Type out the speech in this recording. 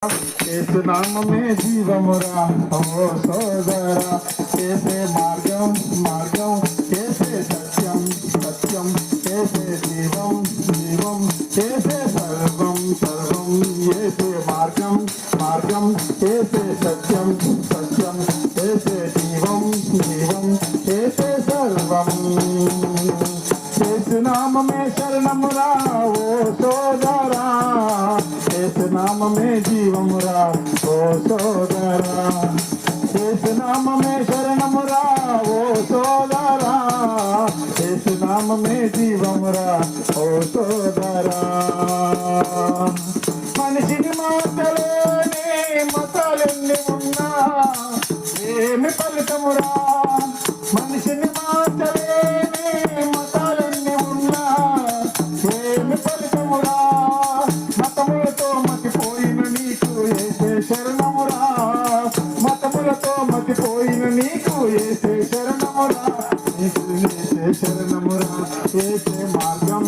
యేసు నామమే జీవమురా ఓ సోదరా యేసే మార్గం మార్గం యేసే సత్యం సత్యం యేసే జీవం జీవం యేసే సర్వం సర్వం యేసే మార్గం మార్గం యేసే సత్యం సత్యం యేసే జీవం జీవం యేసే సర్వం యేసు నామమే శరణమురా ఓ సోదరా యేసు నామమే జీవమురా ఓ సోదరా యేసు నామమే శరణమురా ఓ సోదరా యేసు నామమే జీవమురా ఓ సోదరా మనిషిని మాటలోనే మతాలెన్ని ఉన్నా ఏమి ఫలితమురా మనిషిని మాటలేని మతాలెన్ని ఉన్నా ఏమి ఫలితమురా మతములతో మతిపోయిన నీకు యేసే శరణమురా మతములతో మతిపోయిన నీకు యేసే శరణమురా యేసే శరణమురా యేసే మార్గం